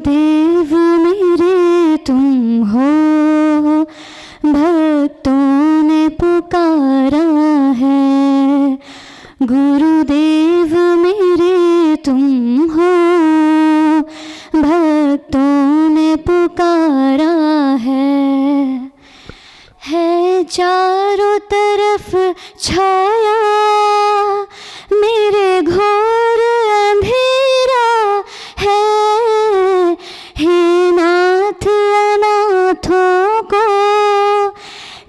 देव मेरे तुम हो, भक्तों ने पुकारा है। गुरुदेव मेरे तुम हो, भक्तों ने पुकारा है चारों तरफ छाया मेरे घोर अंधेरा है। हे नाथ अनाथों को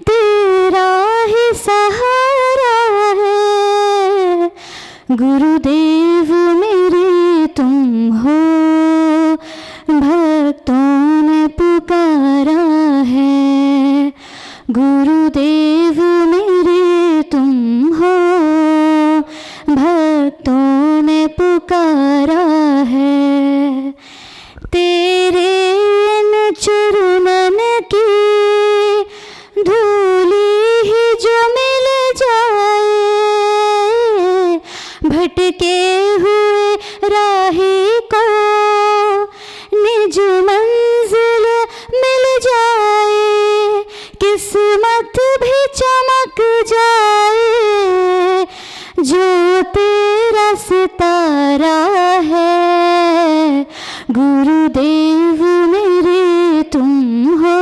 तेरा ही सहारा है। गुरुदेव मेरे तुम हो, भक्तों ने पुकारा है। गुरुदेव मेरे तुम हो, भक्तों ने पुकारा है। तेरे इन चरणन की धूली ही जो मिल जाए, भटके हुए राही को निज मंजिल मिल जाए। किस्मत भी चमक जाए जो तेरा सितारा है। गुरुदेव मेरे तुम हो,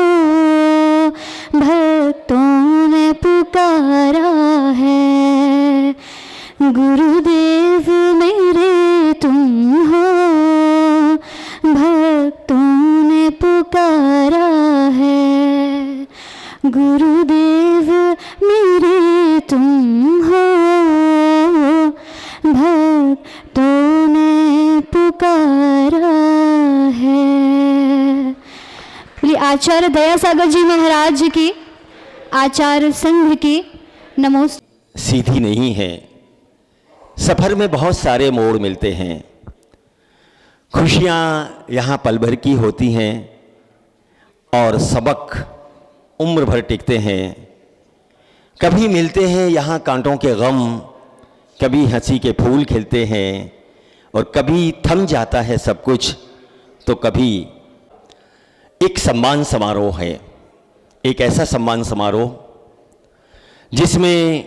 भक्तों ने पुकारा है। गुरुदेव मेरे तुम हो, भक्तों ने पुकारा है। गुरुदेव मेरे तुम हो, भक्तों ने पुकारा है। बोलिए आचार्य दयासागर जी महाराज की, आचार्य संघ की नमोस्तुते। सीधी नहीं है, सफर में बहुत सारे मोड़ मिलते हैं। खुशियाँ यहाँ पल भर की होती हैं और सबक उम्र भर टिकते हैं। कभी मिलते हैं यहाँ कांटों के गम, कभी हंसी के फूल खिलते हैं और कभी थम जाता है सब कुछ, तो कभी एक सम्मान समारोह है। एक ऐसा सम्मान समारोह जिसमें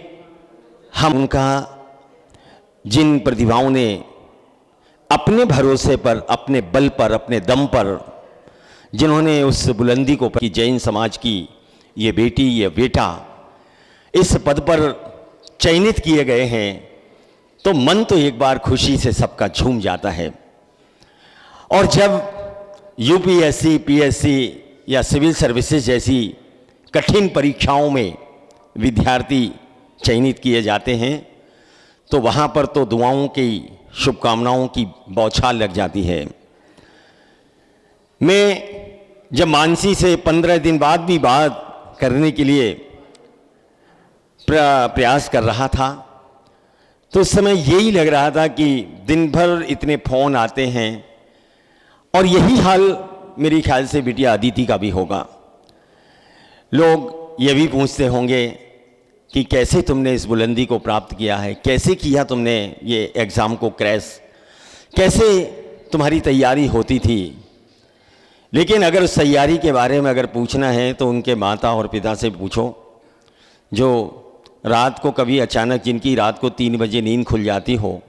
हम उनका, जिन प्रतिभाओं ने अपने भरोसे पर, अपने बल पर, अपने दम पर, जिन्होंने उस बुलंदी को की, जैन समाज की ये बेटी, ये बेटा इस पद पर चयनित किए गए हैं, तो मन तो एक बार खुशी से सबका झूम जाता है। और जब यूपीएससी, पीएससी या सिविल सर्विसेज जैसी कठिन परीक्षाओं में विद्यार्थी चयनित किए जाते हैं, तो वहाँ पर तो दुआओं की, शुभकामनाओं की बौछार लग जाती है। मैं जब मानसी से 15 दिन बाद भी बात करने के लिए प्रयास कर रहा था, तो उस समय यही लग रहा था कि दिन भर इतने फ़ोन आते हैं और यही हाल मेरे ख्याल से बिटिया अदिति का भी होगा। लोग ये भी पूछते होंगे कि कैसे तुमने इस बुलंदी को प्राप्त किया है, कैसे किया तुमने ये एग्ज़ाम को क्रैश, कैसे तुम्हारी तैयारी होती थी। लेकिन अगर उस तैयारी के बारे में अगर पूछना है तो उनके माता और पिता से पूछो, जो रात को कभी अचानक, जिनकी रात को 3 बजे नींद खुल जाती हो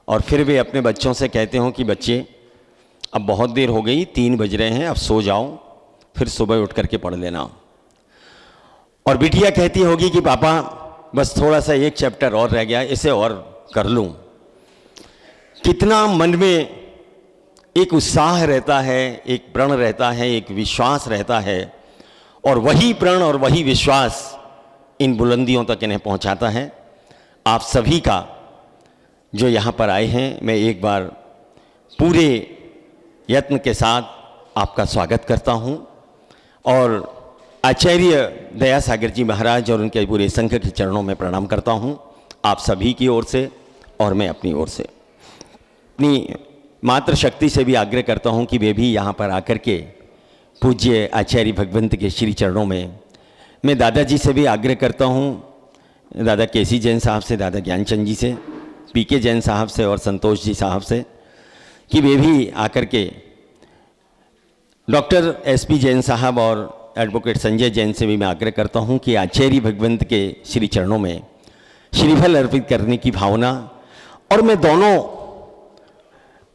और फिर वे अपने बच्चों से कहते हो कि बच्चे अब बहुत देर हो गई, 3 बज रहे हैं, अब सो जाओ, फिर सुबह उठ करके पढ़ लेना। और बिटिया कहती होगी कि पापा बस थोड़ा सा एक चैप्टर और रह गया, इसे और कर लूँ। कितना मन में एक उत्साह रहता है, एक प्रण रहता है, एक विश्वास रहता है, और वही प्रण और वही विश्वास इन बुलंदियों तक इन्हें पहुंचाता है। आप सभी का जो यहाँ पर आए हैं, मैं एक बार पूरे यत्न के साथ आपका स्वागत करता हूँ और आचार्य दयासागर जी महाराज और उनके पूरे संघ के चरणों में प्रणाम करता हूँ, आप सभी की ओर से और मैं अपनी ओर से। अपनी मातृशक्ति से भी आग्रह करता हूँ कि वे भी यहाँ पर आकर के पूज्य आचार्य भगवंत के श्री चरणों में, मैं दादाजी से भी आग्रह करता हूँ, दादा केसी जैन साहब से, दादा ज्ञानचंद जी से, पीके जैन साहब से और संतोष जी साहब से, कि वे भी आकर के डॉक्टर एसपी जैन साहब और एडवोकेट संजय जैन से भी मैं आग्रह करता हूं कि आचार्य भगवंत के श्री चरणों में श्रीफल अर्पित करने की भावना, और मैं दोनों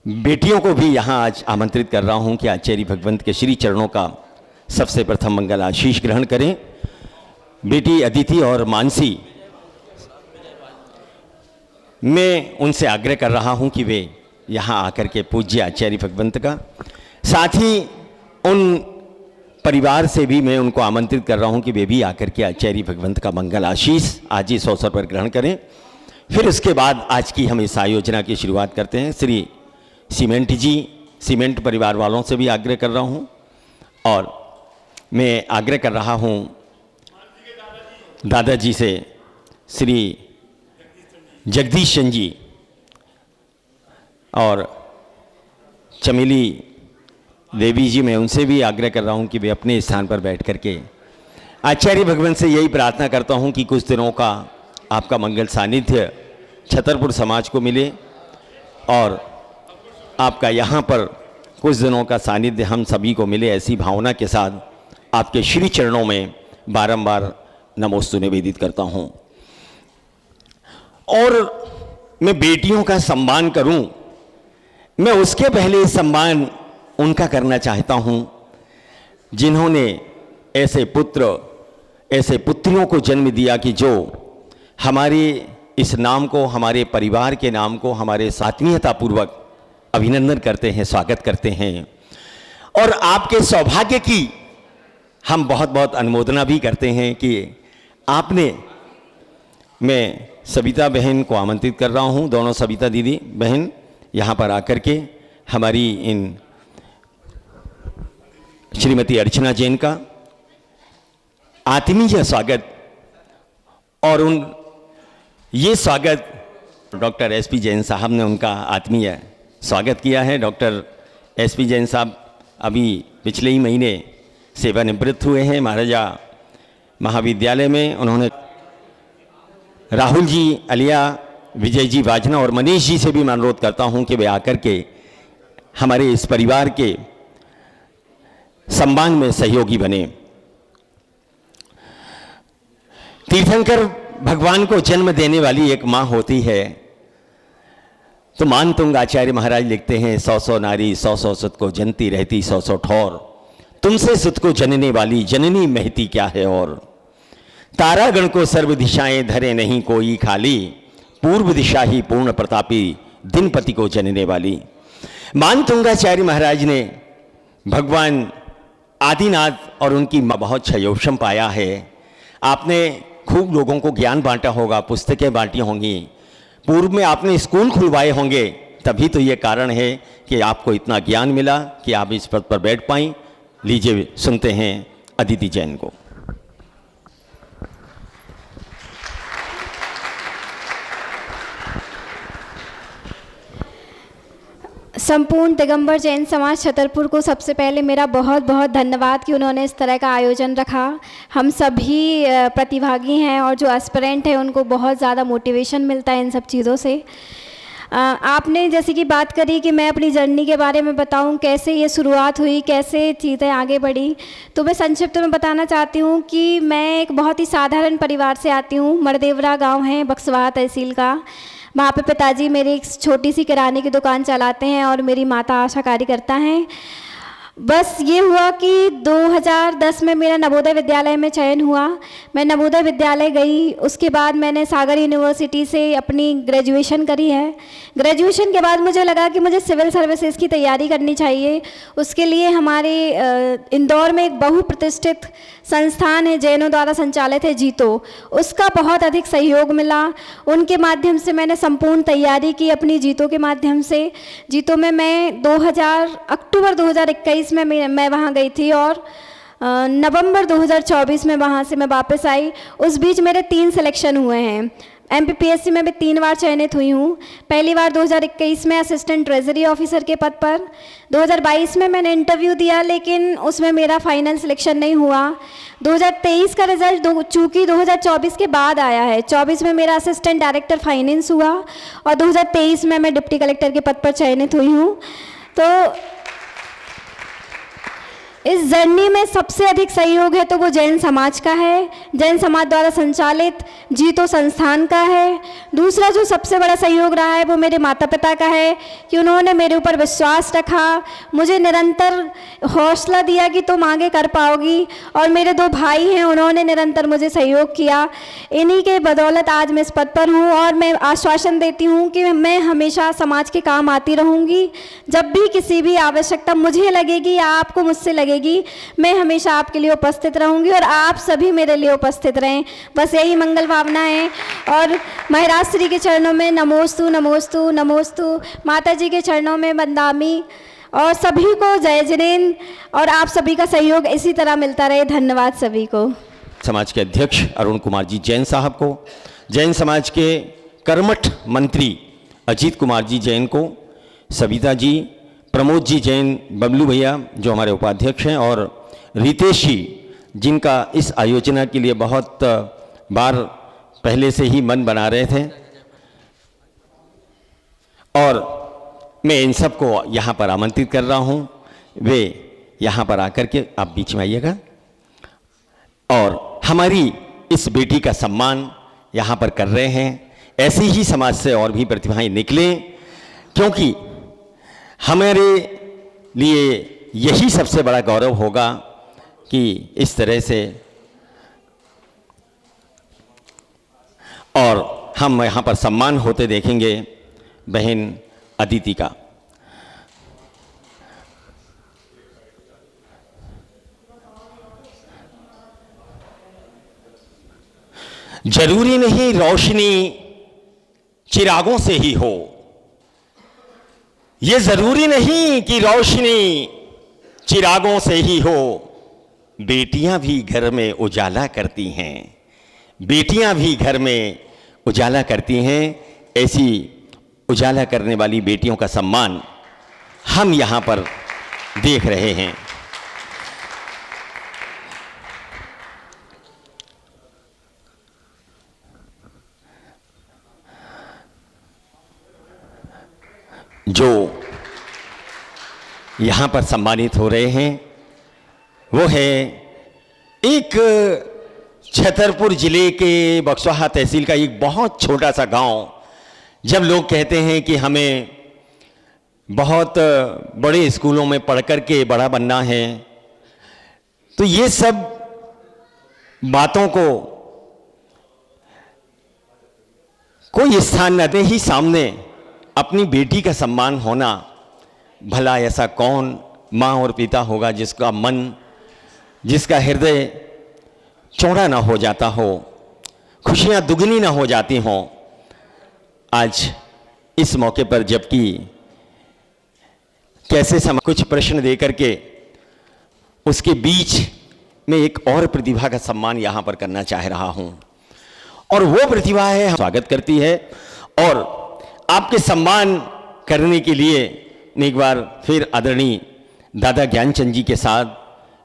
बेटियों को भी यहाँ आज आमंत्रित कर रहा हूँ कि आचार्य भगवंत के श्री चरणों का सबसे प्रथम मंगल आशीष ग्रहण करें। बेटी अदिति और मानसी, मैं उनसे आग्रह कर रहा हूँ कि वे यहाँ आकर के पूज्य आचार्य भगवंत का, साथ ही उन परिवार से भी मैं उनको आमंत्रित कर रहा हूँ कि वे भी आकर के आचार्य भगवंत का मंगल आशीष आज इस अवसर पर ग्रहण करें। फिर उसके बाद आज की हम इस आयोजना की शुरुआत करते हैं। श्री सीमेंट जी, सीमेंट परिवार वालों से भी आग्रह कर रहा हूँ, और मैं आग्रह कर रहा हूँ दादाजी से, श्री जगदीश चंद जी और चमेली देवी जी, मैं उनसे भी आग्रह कर रहा हूं कि वे अपने स्थान पर बैठ करके आचार्य भगवंत से यही प्रार्थना करता हूं कि कुछ दिनों का आपका मंगल सानिध्य छतरपुर समाज को मिले, और आपका यहाँ पर कुछ दिनों का सानिध्य हम सभी को मिले। ऐसी भावना के साथ आपके श्री चरणों में बारंबार नमोस्तु निवेदित करता हूँ। और मैं बेटियों का सम्मान करूं, मैं उसके पहले सम्मान उनका करना चाहता हूं जिन्होंने ऐसे पुत्र, ऐसे पुत्रियों को जन्म दिया कि जो हमारे इस नाम को, हमारे परिवार के नाम को हमारे आत्मीयतापूर्वक अभिनंदन करते हैं, स्वागत करते हैं। और आपके सौभाग्य की हम बहुत बहुत अनुमोदना भी करते हैं कि आपने, मैं सविता बहन को आमंत्रित कर रहा हूं, दोनों सविता दीदी बहन यहाँ पर आकर के हमारी इन श्रीमती अर्चना जैन का आत्मीय स्वागत, और उन ये स्वागत डॉक्टर एसपी जैन साहब ने उनका आत्मीय स्वागत किया है। डॉक्टर एसपी जैन साहब अभी पिछले ही महीने सेवानिवृत्त हुए हैं महाराजा महाविद्यालय में। उन्होंने राहुल जी, अलिया, विजय जी वाजना और मनीष जी से भी मैं अनुरोध करता हूं कि वे आकर के हमारे इस परिवार के सम्मान में सहयोगी बने। तीर्थंकर भगवान को जन्म देने वाली एक मां होती है, तो मानतुंग आचार्य महाराज लिखते हैं, 100 नारी 100 सुत को जनती रहती 100 ठौर, तुमसे सुत को जनने वाली जननी महती क्या है और। तारागण को सर्व दिशाएं धरे नहीं कोई खाली, पूर्व दिशा ही पूर्ण प्रतापी दिनपति को जनने वाली। मानतुंगाचार्य महाराज ने भगवान आदिनाथ और उनकी बहुत क्षयोक्षम पाया है। आपने खूब लोगों को ज्ञान बांटा होगा, पुस्तकें बांटी होंगी, पूर्व में आपने स्कूल खुलवाए होंगे, तभी तो ये कारण है कि आपको इतना ज्ञान मिला कि आप इस पद पर बैठ पाएं। लीजिए सुनते हैं अदिति जैन को। संपूर्ण दिगंबर जैन समाज छतरपुर को सबसे पहले मेरा बहुत बहुत धन्यवाद कि उन्होंने इस तरह का आयोजन रखा। हम सभी प्रतिभागी हैं और जो एस्पिरेंट हैं उनको बहुत ज़्यादा मोटिवेशन मिलता है इन सब चीज़ों से। आपने जैसे कि बात करी कि मैं अपनी जर्नी के बारे में बताऊं, कैसे ये शुरुआत हुई, कैसे चीज़ें आगे बढ़ी, तो मैं संक्षिप्त में बताना चाहती हूँ कि मैं एक बहुत ही साधारण परिवार से आती हूँ। मरदेवरा गाँव है बक्सवाहा तहसील का। वहाँ पे पिताजी मेरी एक छोटी सी किराने की दुकान चलाते हैं और मेरी माता आशा कार्य करता हैं। बस ये हुआ कि 2010 में मेरा नवोदय विद्यालय में चयन हुआ। मैं नवोदय विद्यालय गई, उसके बाद मैंने सागर यूनिवर्सिटी से अपनी ग्रेजुएशन करी है। ग्रेजुएशन के बाद मुझे लगा कि मुझे सिविल सर्विसेज की तैयारी करनी चाहिए। उसके लिए हमारे इंदौर में एक बहुप्रतिष्ठित संस्थान है, जैनों द्वारा संचालित है, जीतो, उसका बहुत अधिक सहयोग मिला। उनके माध्यम से मैंने संपूर्ण तैयारी की अपनी जीतो के माध्यम से। जीतो में मैं अक्टूबर 2021 में मैं वहाँ गई थी और नवंबर 2024 में वहाँ से मैं वापस आई। उस बीच मेरे 3 सिलेक्शन हुए हैं। MPPSC में भी 3 बार चयनित हुई हूँ। पहली बार 2021 में असिस्टेंट ट्रेजरी ऑफिसर के पद पर। 2022 में मैंने इंटरव्यू दिया लेकिन उसमें मेरा फाइनल सिलेक्शन नहीं हुआ। 2023 का रिजल्ट चूँकि 2024 के बाद आया है, 24 में मेरा असिस्टेंट डायरेक्टर फाइनेंस हुआ और 2023 में मैं डिप्टी कलेक्टर के पद पर चयनित हुई हूँ। तो इस जर्नी में सबसे अधिक सहयोग है तो वो जैन समाज का है, जैन समाज द्वारा संचालित जीतो संस्थान का है। दूसरा जो सबसे बड़ा सहयोग रहा है वो मेरे माता पिता का है कि उन्होंने मेरे ऊपर विश्वास रखा, मुझे निरंतर हौसला दिया कि तुम आगे कर पाओगी। और मेरे 2 भाई हैं, उन्होंने निरंतर मुझे सहयोग किया। इन्हीं के बदौलत आज मैं इस पद पर हूँ और मैं आश्वासन देती हूँ कि मैं हमेशा समाज के काम आती रहूँगी। जब भी किसी भी आवश्यकता मुझे लगेगी या आपको मुझसे लगेगी, मैं हमेशा आपके लिए उपस्थित रहूंगी और आप सभी मेरे लिए उपस्थित रहें। बस यही मंगल भावना है। और महाराज श्री के चरणों में नमोस्तु नमोस्तु नमोस्तु, माता जी के चरणों में वंदामि, और सभी को जय जिनेन्द्र। और आप सभी का सहयोग इसी तरह मिलता रहे। धन्यवाद सभी को। समाज के अध्यक्ष अरुण कुमार जी जैन साहब को, जैन समाज के कर्मठ मंत्री अजीत कुमार जी जैन को, सविता जी, प्रमोद जी जैन, बबलू भैया जो हमारे उपाध्यक्ष हैं, और रितेश जी जिनका इस आयोजना के लिए बहुत बार पहले से ही मन बना रहे थे। और मैं इन सबको यहाँ पर आमंत्रित कर रहा हूँ, वे यहाँ पर आकर के आप बीच में आइएगा और हमारी इस बेटी का सम्मान यहाँ पर कर रहे हैं। ऐसे ही समाज से और भी प्रतिभाएं निकलें, क्योंकि हमारे लिए यही सबसे बड़ा गौरव होगा कि इस तरह से, और हम यहाँ पर सम्मान होते देखेंगे बहन अदिति का। जरूरी नहीं रोशनी चिरागों से ही हो, ये जरूरी नहीं कि रोशनी चिरागों से ही हो, बेटियां भी घर में उजाला करती हैं, बेटियां भी घर में उजाला करती हैं। ऐसी उजाला करने वाली बेटियों का सम्मान हम यहां पर देख रहे हैं। जो यहाँ पर सम्मानित हो रहे हैं वो है एक छतरपुर जिले के बक्सवाहा तहसील का एक बहुत छोटा सा गांव। जब लोग कहते हैं कि हमें बहुत बड़े स्कूलों में पढ़ कर के बड़ा बनना है, तो ये सब बातों को कोई स्थान न दे ही सामने अपनी बेटी का सम्मान होना। भला ऐसा कौन माँ और पिता होगा जिसका मन, जिसका हृदय चौड़ा ना हो जाता हो, खुशियाँ दुगनी ना हो जाती हों। आज इस मौके पर जबकि कैसे कुछ प्रश्न दे करके उसके बीच में एक और प्रतिभा का सम्मान यहाँ पर करना चाह रहा हूँ, और वो प्रतिभा है, स्वागत करती है। और आपके सम्मान करने के लिए मैं एक बार फिर आदरणीय दादा ज्ञानचंद जी के साथ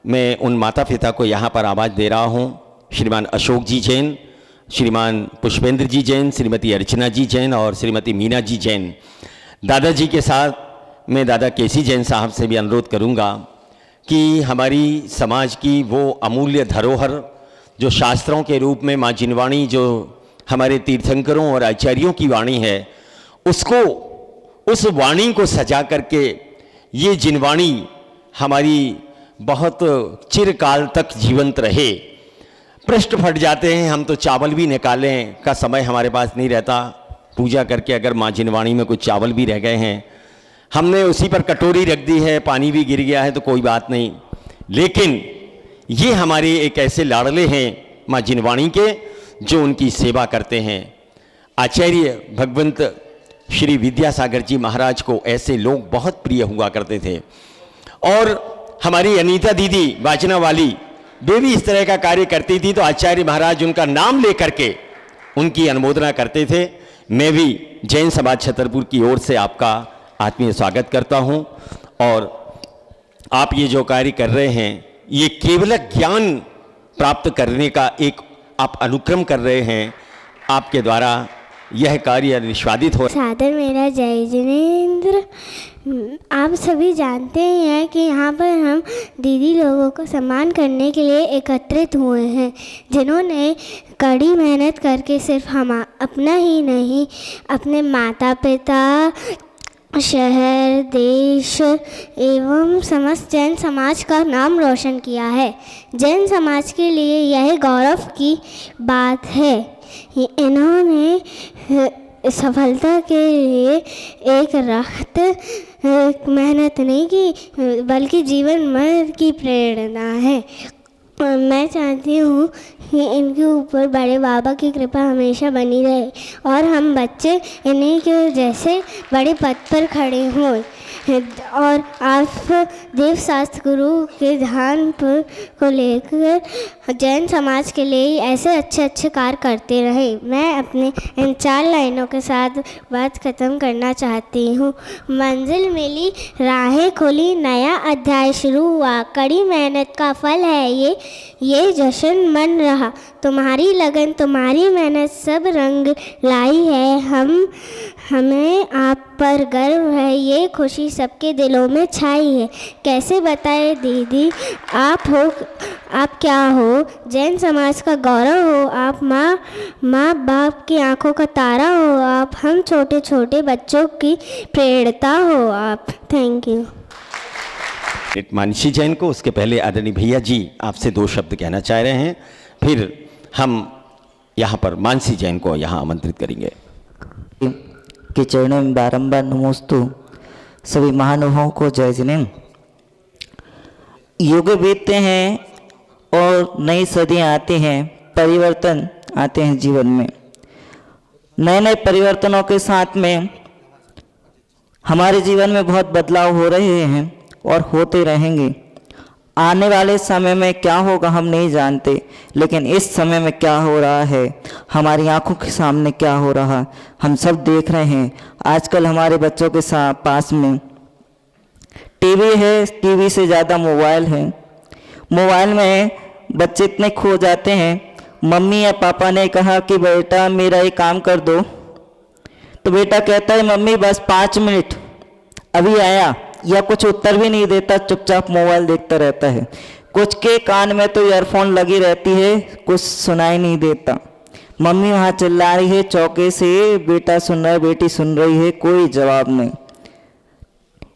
मैं उन माता पिता को यहाँ पर आवाज़ दे रहा हूँ। श्रीमान अशोक जी जैन, श्रीमान पुष्पेंद्र जी जैन, श्रीमती अर्चना जी जैन और श्रीमती मीना जी जैन। दादाजी के साथ मैं दादा केसी जैन साहब से भी अनुरोध करूँगा कि हमारी समाज की वो अमूल्य धरोहर जो शास्त्रों के रूप में माँ जिनवाणी, जो हमारे तीर्थंकरों और आचार्यों की वाणी है, उसको, उस वाणी को सजा करके ये जिनवाणी हमारी बहुत चिरकाल तक जीवंत रहे। पृष्ठ फट जाते हैं, हम तो चावल भी निकालें का समय हमारे पास नहीं रहता। पूजा करके अगर माँ जिनवाणी में कुछ चावल भी रह गए हैं, हमने उसी पर कटोरी रख दी है, पानी भी गिर गया है तो कोई बात नहीं, लेकिन ये हमारे एक ऐसे लाडले हैं माँ जिनवाणी के जो उनकी सेवा करते हैं। आचार्य भगवंत श्री विद्यासागर जी महाराज को ऐसे लोग बहुत प्रिय हुआ करते थे। और हमारी अनीता दीदी वाचना वाली, वे भी इस तरह का कार्य करती थी, तो आचार्य महाराज उनका नाम लेकर के उनकी अनुमोदना करते थे। मैं भी जैन समाज छतरपुर की ओर से आपका आत्मीय स्वागत करता हूं। और आप ये जो कार्य कर रहे हैं, ये केवल ज्ञान प्राप्त करने का एक आप अनुक्रम कर रहे हैं। आपके द्वारा यह कार्य निष्पादित हो। सादर मेरा जय जिनेंद्र। आप सभी जानते ही हैं कि यहाँ पर हम दीदी लोगों को सम्मान करने के लिए एकत्रित हुए हैं, जिन्होंने कड़ी मेहनत करके सिर्फ हम अपना ही नहीं, अपने माता पिता, शहर, देश एवं समस्त जैन समाज का नाम रोशन किया है। जैन समाज के लिए यह गौरव की बात है। इन्होंने सफलता के लिए एक रात मेहनत नहीं की, बल्कि जीवन भर की प्रेरणा है। मैं चाहती हूँ कि इनके ऊपर बड़े बाबा की कृपा हमेशा बनी रहे और हम बच्चे इन्हीं के जैसे बड़े पद पर खड़े हों और आप देव शास्त्र गुरु के ध्यान पर को लेकर जैन समाज के लिए ऐसे अच्छे कार्य करते रहें। मैं अपने इन 4 लाइनों के साथ बात ख़त्म करना चाहती हूँ। मंजिल मिली, राहें खुली, नया अध्याय शुरू हुआ, कड़ी मेहनत का फल है ये जश्न मन रहा, तुम्हारी लगन तुम्हारी मेहनत सब रंग लाई है। हमें आप पर गर्व है, ये खुशी सबके दिलों में छाई है। कैसे बताए दीदी, आप क्या हो, जैन समाज का गौरव हो, आप माँ बाप की आंखों का तारा हो, आप हम छोटे छोटे बच्चों की प्रेरणा हो आप। Thank you. मानसी जैन को, उसके पहले आदरणीय भैया जी आपसे 2 शब्द कहना चाह रहे हैं, फिर हम यहाँ पर मानसी जैन को यहाँ आमंत्रित करेंगे। के चरणों में बारंबार नमोस्तु। सभी महानुभावों को जय जिनेंद्र। युग बीतते हैं और नई सदियाँ आती हैं, परिवर्तन आते हैं जीवन में। नए नए परिवर्तनों के साथ में हमारे जीवन में बहुत बदलाव हो रहे हैं और होते रहेंगे। आने वाले समय में क्या होगा हम नहीं जानते, लेकिन इस समय में क्या हो रहा है, हमारी आंखों के सामने क्या हो रहा हम सब देख रहे हैं। आजकल हमारे बच्चों के पास में टीवी है, टीवी से ज़्यादा मोबाइल है। मोबाइल में बच्चे इतने खो जाते हैं। मम्मी या पापा ने कहा कि बेटा मेरा ये काम कर दो, तो बेटा कहता है मम्मी बस 5 मिनट अभी आया, या कुछ उत्तर भी नहीं देता, चुपचाप मोबाइल देखता रहता है। कुछ के कान में तो ईयरफोन लगी रहती है, कुछ सुनाई नहीं देता। मम्मी वहाँ चिल्ला रही है चौके से, बेटा सुन रहा है, बेटी सुन रही है, कोई जवाब नहीं।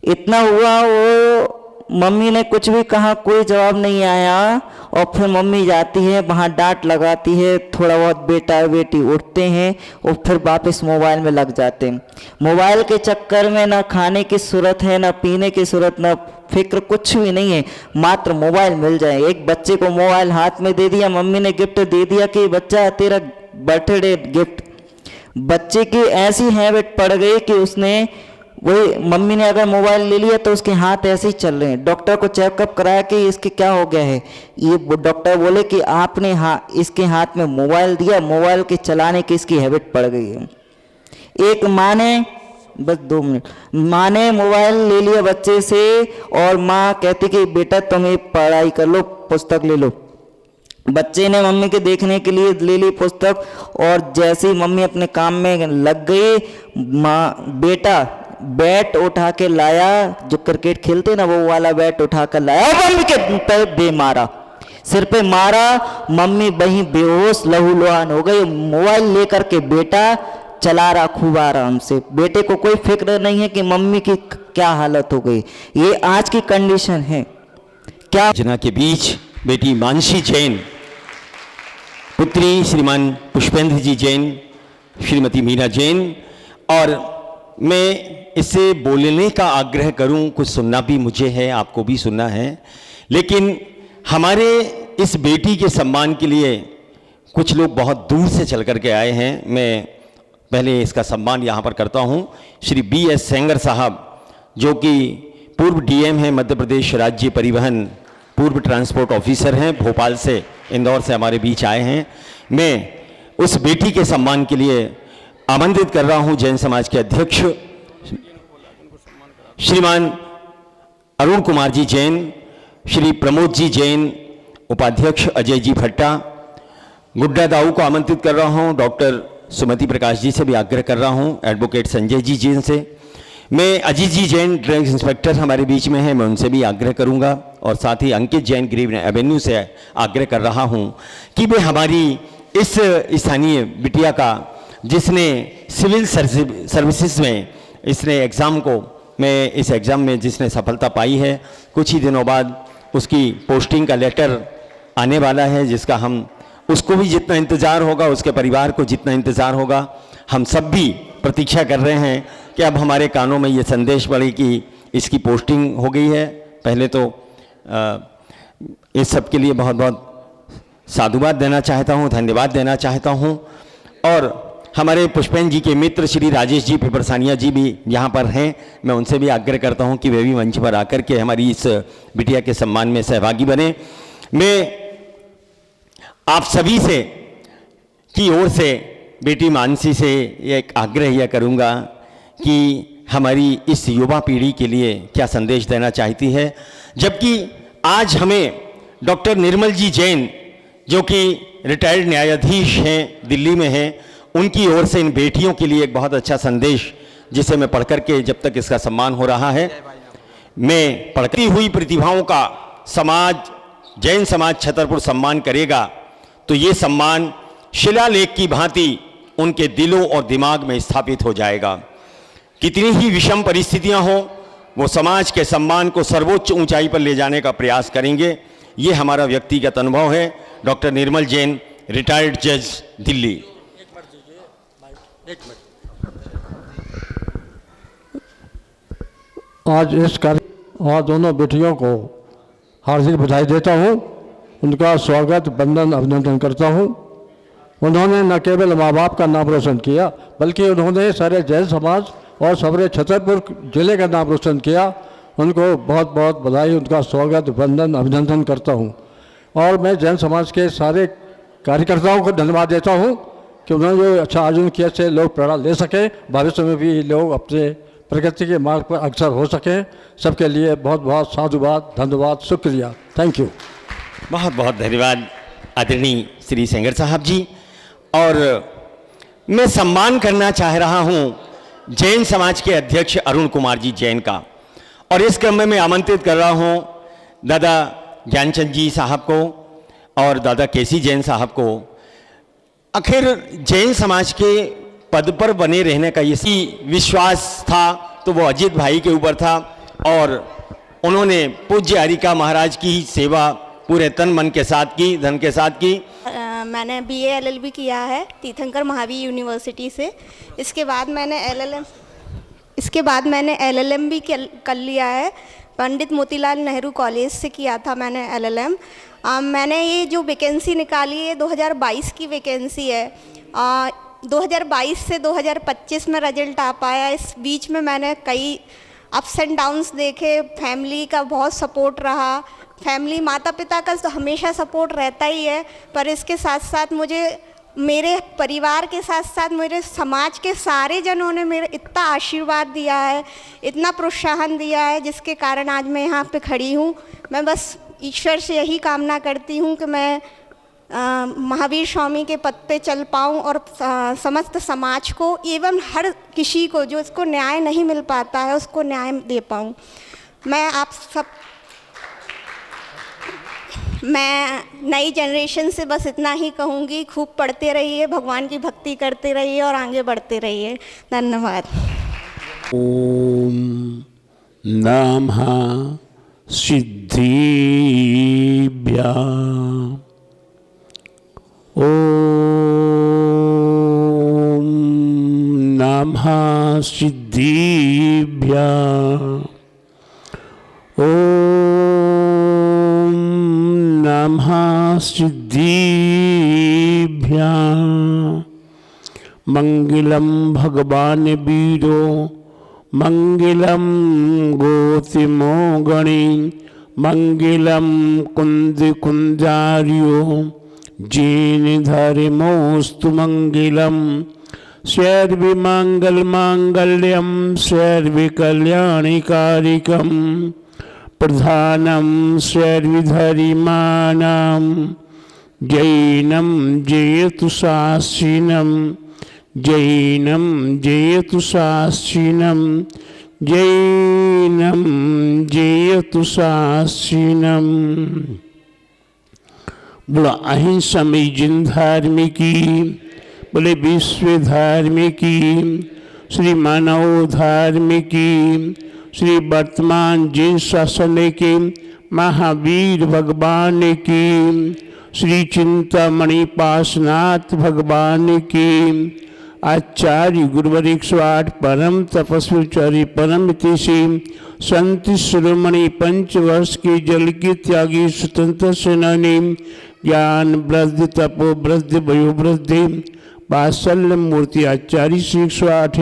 इतना हुआ, वो मम्मी ने कुछ भी कहा, कोई जवाब नहीं आया। और फिर मम्मी जाती है, वहाँ डांट लगाती है, थोड़ा बहुत बेटा बेटी उठते हैं और फिर वापस मोबाइल में लग जाते हैं। मोबाइल के चक्कर में ना खाने की सूरत है, ना पीने की सूरत, ना फिक्र, कुछ भी नहीं है, मात्र मोबाइल मिल जाए। एक बच्चे को मोबाइल हाथ में दे दिया, मम्मी ने गिफ्ट दे दिया कि बच्चा तेरा बर्थडे गिफ्ट। बच्चे की ऐसी हैबिट पड़ गई कि उसने वही, मम्मी ने अगर मोबाइल ले लिया तो उसके हाथ ऐसे ही चल रहे हैं। डॉक्टर को चेकअप कराया कि इसके क्या हो गया है, ये डॉक्टर बोले कि आपने इसके हाथ में मोबाइल दिया, मोबाइल के चलाने की इसकी हैबिट पड़ गई है। एक माँ ने, बस 2 मिनट, माँ ने मोबाइल ले लिया बच्चे से और माँ कहती कि बेटा तुम ये पढ़ाई कर लो, पुस्तक ले लो। बच्चे ने मम्मी के देखने के लिए ले ली पुस्तक और जैसे ही मम्मी अपने काम में लग गई, बेटा बैट उठा के लाया, जो क्रिकेट खेलते ना वो वाला बैट उठा कर लाया, मम्मी के पैर दे मारा, सिर पे मारा। मम्मी वहीं बेहोश लहूलुहान हो गई। मोबाइल लेकर के बेटा चला रहा खूब आराम से। बेटे को कोई फिक्र नहीं है कि मम्मी की क्या हालत हो गई। ये आज की कंडीशन है। क्या जना के बीच बेटी मानसी जैन, पुत्री श्रीमान पुष्पेंद्र जी जैन, श्रीमती मीना जैन, और मैं इससे बोलने का आग्रह करूं, कुछ सुनना भी मुझे है, आपको भी सुनना है, लेकिन हमारे इस बेटी के सम्मान के लिए कुछ लोग बहुत दूर से चल कर के आए हैं। मैं पहले इसका सम्मान यहाँ पर करता हूँ। श्री BS सेंगर साहब, जो कि पूर्व DM हैं मध्य प्रदेश राज्य परिवहन, पूर्व ट्रांसपोर्ट ऑफिसर हैं, भोपाल से, इंदौर से हमारे बीच आए हैं। मैं उस बेटी के सम्मान के लिए आमंत्रित कर रहा हूँ जैन समाज के अध्यक्ष श्रीमान अरुण कुमार जी जैन, श्री प्रमोद जी जैन, उपाध्यक्ष अजय जी भट्टा, गुड्डा दाऊ को आमंत्रित कर रहा हूँ, डॉक्टर सुमति प्रकाश जी से भी आग्रह कर रहा हूं, एडवोकेट संजय जी जैन से, मैं अजीत जी जैन ड्रग्स इंस्पेक्टर हमारे बीच में हैं, मैं उनसे भी आग्रह करूंगा, और साथ ही अंकित जैन ग्रीन एवेन्यू से आग्रह कर रहा हूं कि वे हमारी इस स्थानीय बिटिया का, जिसने सिविल सर्विसेज में इसने एग्ज़ाम को में इस एग्ज़ाम में जिसने सफलता पाई है, कुछ ही दिनों बाद उसकी पोस्टिंग का लेटर आने वाला है, जिसका हम उसको भी जितना इंतज़ार होगा, उसके परिवार को जितना इंतज़ार होगा, हम सब भी प्रतीक्षा कर रहे हैं कि अब हमारे कानों में ये संदेश पड़े कि इसकी पोस्टिंग हो गई है। पहले तो इस सब के लिए बहुत बहुत साधुवाद देना चाहता हूँ, धन्यवाद देना चाहता हूँ। और हमारे पुष्पेन जी के मित्र श्री राजेश जी पिपरसानिया जी भी यहाँ पर हैं, मैं उनसे भी आग्रह करता हूँ कि वे भी मंच पर आकर के हमारी इस बिटिया के सम्मान में सहभागी बने। मैं आप सभी से की ओर से बेटी मानसी से एक आग्रह यह करूँगा कि हमारी इस युवा पीढ़ी के लिए क्या संदेश देना चाहती है, जबकि आज हमें डॉक्टर निर्मल जी जैन जो कि रिटायर्ड न्यायाधीश हैं, दिल्ली में हैं, उनकी ओर से इन बेटियों के लिए एक बहुत अच्छा संदेश, जिसे मैं पढ़ करके जब तक इसका सम्मान हो रहा है, मैं पढ़ती हुई प्रतिभाओं का समाज, जैन समाज छतरपुर सम्मान करेगा, तो ये सम्मान शिलालेख की भांति उनके दिलों और दिमाग में स्थापित हो जाएगा। कितनी ही विषम परिस्थितियां हों, वो समाज के सम्मान को सर्वोच्च ऊंचाई पर ले जाने का प्रयास करेंगे। ये हमारा व्यक्तिगत अनुभव है। डॉक्टर निर्मल जैन, रिटायर्ड जज, दिल्ली। आज इस कार्य और दोनों बेटियों को हार्दिक बधाई देता हूँ, उनका स्वागत, वंदन, अभिनंदन करता हूँ। उन्होंने न केवल माँ बाप का नाम रोशन किया, बल्कि उन्होंने सारे जैन समाज और सारे छतरपुर जिले का नाम रोशन किया। उनको बहुत बहुत बधाई, उनका स्वागत, वंदन, अभिनंदन करता हूँ। और मैं जैन समाज के सारे कार्यकर्ताओं को धन्यवाद देता हूँ कि उन्होंने जो अच्छा आयोजन किया से लोग प्रेरणा ले सकें, भविष्य में भी लोग अपने प्रगति के मार्ग पर अग्रसर हो सकें। सबके लिए बहुत बहुत साधुवाद, धन्यवाद, शुक्रिया, थैंक यू। बहुत बहुत धन्यवाद आदरणीय श्री सेंगर साहब जी। और मैं सम्मान करना चाह रहा हूं जैन समाज के अध्यक्ष अरुण कुमार जी जैन का, और इस क्रम में मैं आमंत्रित कर रहा हूं दादा ज्ञानचंद जी साहब को और दादा केसी जैन साहब को। आखिर जैन समाज के पद पर बने रहने का ये विश्वास था तो वो अजीत भाई के ऊपर था, और उन्होंने पूज्य हरिका महाराज की सेवा पूरे तन मन के साथ की, धन के साथ की। मैंने BA LLB किया है तीर्थंकर महावीर यूनिवर्सिटी से। इसके बाद मैंने LLM भी कर लिया है, पंडित मोतीलाल नेहरू कॉलेज से किया था मैंने LLM। मैंने ये जो वैकेंसी निकाली है 2022 की वैकेंसी है। 2022 से 2025 में रिजल्ट आ पाया। इस बीच में मैंने कई अप्स एंड डाउन्स देखे, फैमिली का बहुत सपोर्ट रहा। फैमिली, माता पिता का तो हमेशा सपोर्ट रहता ही है, पर इसके साथ साथ मुझे मेरे परिवार के साथ साथ मेरे समाज के सारे जनों ने मेरे इतना आशीर्वाद दिया है, इतना प्रोत्साहन दिया है, जिसके कारण आज मैं यहाँ पे खड़ी हूँ। मैं बस ईश्वर से यही कामना करती हूँ कि मैं महावीर स्वामी के पद पे चल पाऊँ और समस्त समाज को एवं हर किसी को जो इसको न्याय नहीं मिल पाता है उसको न्याय दे पाऊँ। मैं नई जनरेशन से बस इतना ही कहूँगी, खूब पढ़ते रहिए, भगवान की भक्ति करते रहिए और आगे बढ़ते रहिए। धन्यवाद। ओम नमः सिद्धिभ्यां। ओम नमः सिद्धिभ्यां। ओम नमः सिद्धिभ्यां। मंगलम भगवान वीरो मंगलम गोतिमोगणी मंगलम कुंद कुंजारियो जीन धर्मोस्तु मंगलम सर्व मंगल मांगल्यम सर्व कल्याणिकारिकम प्रधानम सर्वधर्माणां जैनम जयतु शासिनम जैनं जयतु शास्त्रिनं जैनं जयतु शास्त्रिनं। बोला अहिंसा में जिन धार्मिकी, बोले विश्व धार्मिकी, श्री मानव धार्मिकी, श्री वर्तमान जिन शासन के महावीर भगवान की, श्री चिंतामणि पाशनाथ भगवान की, आचार्य गुरुवर 108 परम तपस्वी परम तिषि संत शिरोमणि पंचवर्ष के जल के त्यागी स्वतंत्र सेनानी ज्ञान वृद्धि तपो वृद्धि वयो वृद्धि वात्सल्य मूर्ति आचार्य श्री 108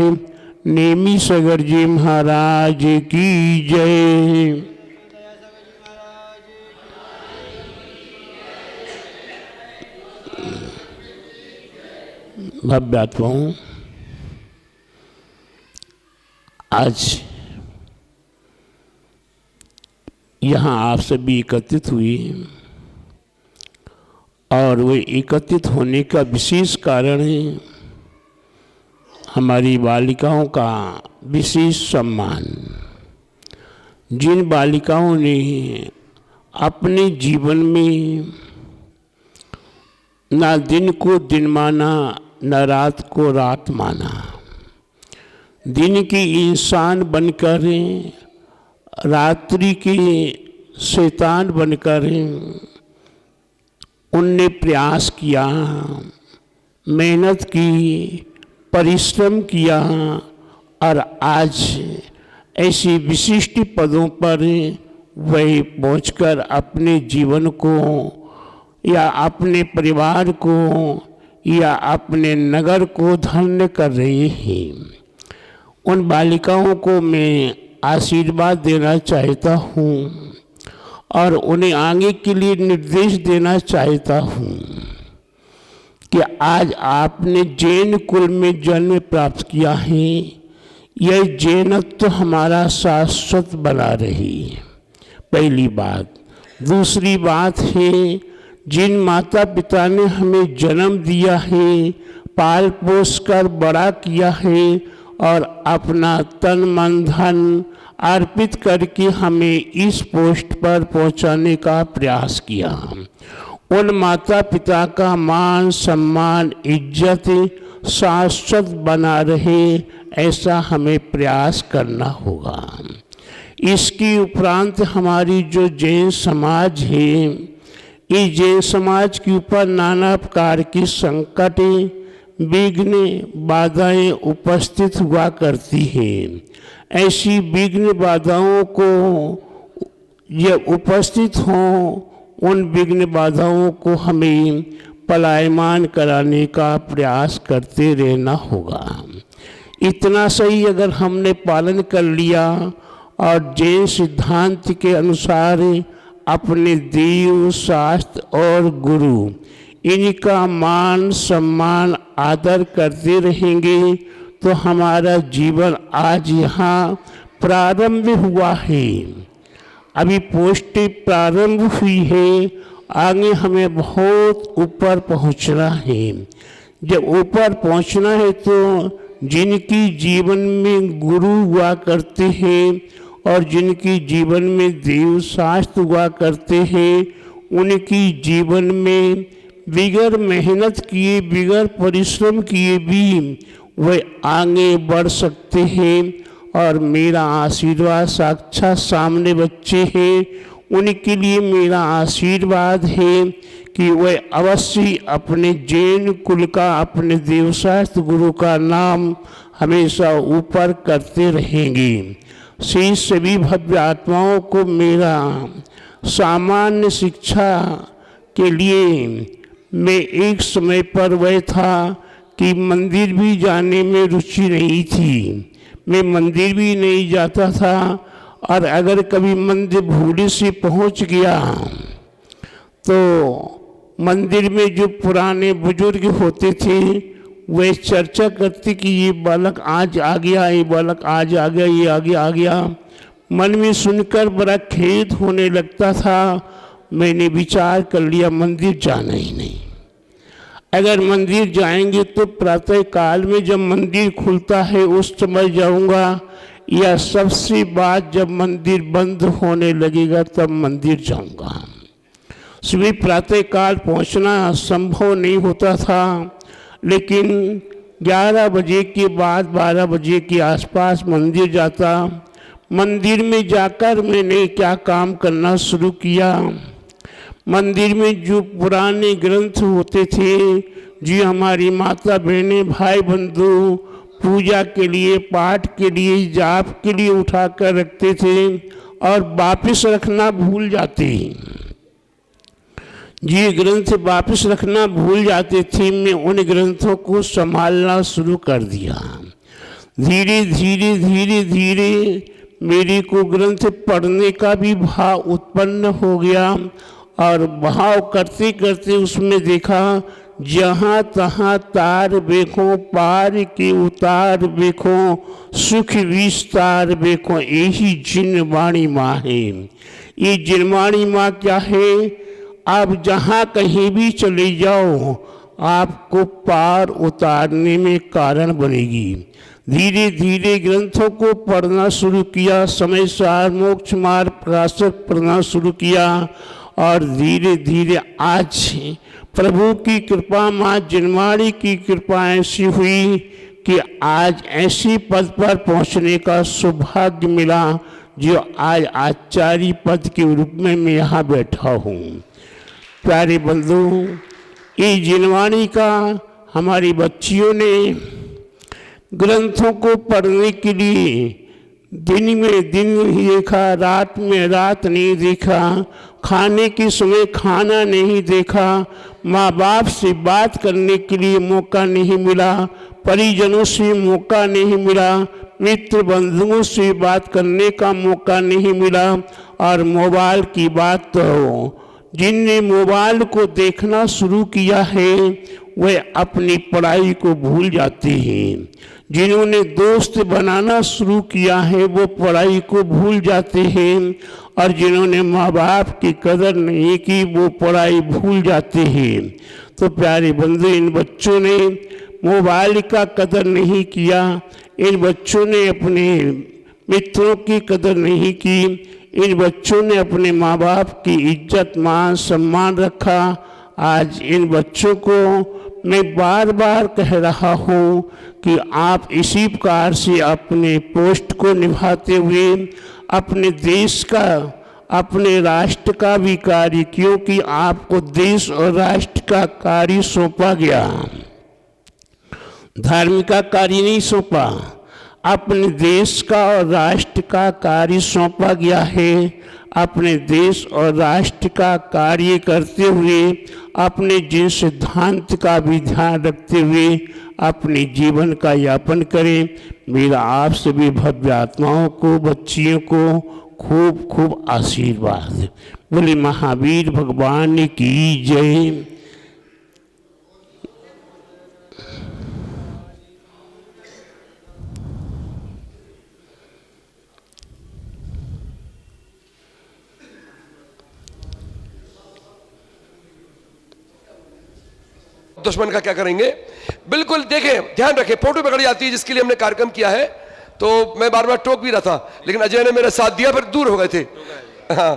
नेमी सगर जी महाराज की जय। भव्यात्माओं, आज यहाँ आप सभी एकत्रित हुए और वे एकत्रित होने का विशेष कारण है हमारी बालिकाओं का विशेष सम्मान। जिन बालिकाओं ने अपने जीवन में ना दिन को दिन माना, न रात को रात माना, दिन के इंसान बनकर रात्रि के शैतान बनकर उनने प्रयास किया, मेहनत की, परिश्रम किया और आज ऐसी विशिष्ट पदों पर वह पहुंचकर अपने जीवन को या अपने परिवार को या अपने नगर को धन्य कर रहे हैं। उन बालिकाओं को मैं आशीर्वाद देना चाहता हूँ और उन्हें आगे के लिए निर्देश देना चाहता हूँ कि आज आपने जैन कुल में जन्म प्राप्त किया है, यह जैनत्व हमारा शाश्वत बना रही है, पहली बात। दूसरी बात है, जिन माता पिता ने हमें जन्म दिया है, पाल पोस कर बड़ा किया है और अपना तन मन धन अर्पित करके हमें इस पोस्ट पर पहुंचाने का प्रयास किया, उन माता पिता का मान सम्मान इज्जत शाश्वत बना रहे, ऐसा हमें प्रयास करना होगा। इसके उपरांत हमारी जो जैन समाज है, इस जैन समाज के ऊपर नाना प्रकार की संकट विघ्न बाधाएं उपस्थित हुआ करती हैं। ऐसी विघ्न बाधाओं को जब उपस्थित हों, उन विघ्न बाधाओं को हमें पलायमान कराने का प्रयास करते रहना होगा। इतना सही अगर हमने पालन कर लिया और जैन सिद्धांत के अनुसार अपने देव शास्त्र और गुरु इनका मान सम्मान आदर करते रहेंगे तो हमारा जीवन आज यहाँ प्रारंभ हुआ है, अभी पोस्ट प्रारंभ हुई है, आगे हमें बहुत ऊपर पहुँचना है। जब ऊपर पहुँचना है तो जिनकी जीवन में गुरु हुआ करते हैं और जिनकी जीवन में देव शास्त्र हुआ करते हैं, उनकी जीवन में बिगैर मेहनत किए बिगैर परिश्रम किए भी वे आगे बढ़ सकते हैं। और मेरा आशीर्वाद साक्षात सामने बच्चे हैं, उनके लिए मेरा आशीर्वाद है कि वे अवश्य अपने जैन कुल का, अपने देवशास्त्र गुरु का नाम हमेशा ऊपर करते रहेंगे। शेष सभी भव्य आत्माओं को मेरा सामान्य शिक्षा के लिए मैं एक समय पर वह था कि मंदिर भी जाने में रुचि नहीं थी, मैं मंदिर भी नहीं जाता था और अगर कभी मंदिर भूल से पहुंच गया तो मंदिर में जो पुराने बुजुर्ग होते थे वे चर्चा करते कि ये बालक आज आ गया, ये बालक आज आ गया, ये आगे आ गया। मन में सुनकर बड़ा खेद होने लगता था। मैंने विचार कर लिया मंदिर जाना ही नहीं। अगर मंदिर जाएंगे तो प्रातः काल में जब मंदिर खुलता है उस समय जाऊंगा, या सबसे बाद जब मंदिर बंद होने लगेगा तब मंदिर जाऊंगा। सुबह प्रातः काल पहुँचना संभव नहीं होता था, लेकिन 11 बजे के बाद 12 बजे के आसपास मंदिर जाता। मंदिर में जाकर मैंने क्या काम करना शुरू किया, मंदिर में जो पुराने ग्रंथ होते थे, जो हमारी माता बहनें भाई बंधु पूजा के लिए, पाठ के लिए, जाप के लिए उठा कर रखते थे और वापस रखना भूल जाते, ये ग्रंथ वापस रखना भूल जाते थे, मैं उन ग्रंथों को संभालना शुरू कर दिया। धीरे धीरे धीरे धीरे मेरे को ग्रंथ पढ़ने का भी भाव उत्पन्न हो गया, और भाव करते करते उसमें देखा जहाँ तहाँ तार देखो, पार के उतार देखो, सुख विस्तार देखो, यही जिनवाणी माँ है। ये जिनवाणी माँ क्या है? आप जहाँ कहीं भी चले जाओ आपको पार उतारने में कारण बनेगी। धीरे धीरे ग्रंथों को पढ़ना शुरू किया, समय सार मोक्ष मार्ग प्रकाशक पढ़ना शुरू किया, और धीरे धीरे आज प्रभु की कृपा, माँ जिनवाणी की कृपा ऐसी हुई कि आज ऐसी पद पर पहुंचने का सौभाग्य मिला जो आज आचार्य पद के रूप में मैं यहाँ बैठा हूँ। प्यारे बंधु, ये जिनवाणी का हमारी बच्चियों ने ग्रंथों को पढ़ने के लिए दिन में दिन नहीं देखा, रात में रात नहीं देखा, खाने के समय खाना नहीं देखा, माँ बाप से बात करने के लिए मौका नहीं मिला, परिजनों से मौका नहीं मिला, मित्र बंधुओं से बात करने का मौका नहीं मिला, और मोबाइल की बात तो जिनने मोबाइल को देखना शुरू किया है वह अपनी पढ़ाई को भूल जाते हैं। जिन्होंने दोस्त बनाना शुरू किया है वो पढ़ाई को भूल जाते हैं, और जिन्होंने माँ बाप की कदर नहीं की वो पढ़ाई भूल जाते हैं। तो प्यारे बंधु, इन बच्चों ने मोबाइल का कदर नहीं किया, इन बच्चों ने अपने मित्रों की कदर नहीं की, इन बच्चों ने अपने माँ बाप की इज्जत मान सम्मान रखा। आज इन बच्चों को मैं बार बार कह रहा हूँ कि आप इसी प्रकार से अपने पोस्ट को निभाते हुए अपने देश का, अपने राष्ट्र का भी कार्य, क्योंकि आपको देश और राष्ट्र का कार्य सौंपा गया, धर्म का कार्य नहीं सौंपा, अपने देश का और राष्ट्र का कार्य सौंपा गया है। अपने देश और राष्ट्र का कार्य करते हुए अपने जिन सिद्धांत का भी ध्यान रखते हुए अपने जीवन का यापन करें। मेरा आप सभी भव्य आत्माओं को, बच्चियों को खूब खूब आशीर्वाद। बोले महावीर भगवान की जय। दुश्मन का क्या करेंगे? बिल्कुल देखें, ध्यान रखें, फोटो पकड़ी जाती है जिसके लिए हमने कार्यक्रम किया है। तो मैं बार बार टोक भी रहा था, लेकिन अजय ने मेरा साथ दिया, फिर दूर हो गए थे। हाँ,